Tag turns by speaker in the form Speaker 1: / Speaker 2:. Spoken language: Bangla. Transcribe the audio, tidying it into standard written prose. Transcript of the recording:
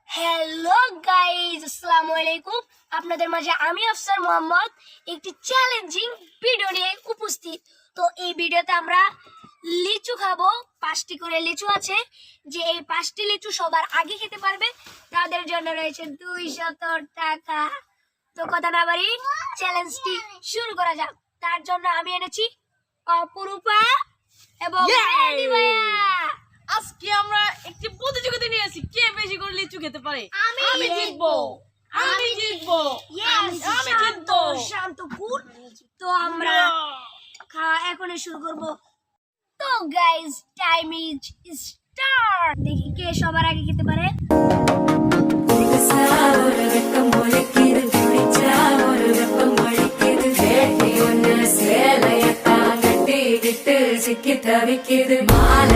Speaker 1: হ্যালো গাইজ, আসসালামু আলাইকুম। আপনাদের মাঝে আমি আফসার মোহাম্মদ একটি চ্যালেঞ্জিং ভিডিও নিয়ে উপস্থিত। তো এই ভিডিওতে আমরা লিচু খাবো। 5টি করে লিচু আছে। যে এই 5টি লিচু সবার আগে খেতে পারবে তাদের জন্য রয়েছে 200 টাকা। তো কথা না বাড়ি চ্যালেঞ্জটি শুরু করা যাক। তার জন্য আমি এনেছি অপরূপা এবং মেহেদি ভাইয়া।
Speaker 2: আজকে আমরা একটি প্রতিযোগিতা নিয়ে আসি, কে বেশি করে লিচু খেতে পারে।
Speaker 1: আমি
Speaker 2: জিতবো, আমি জিতবো, আমি জিতবো।
Speaker 1: শান্ত কুল। তো আমরা এখন শুরু করব। তো গাইস, টাইম ইজ স্টার্ট। দেখি কে সবার আগে খেতে পারে।
Speaker 3: தவிக்குது மாலை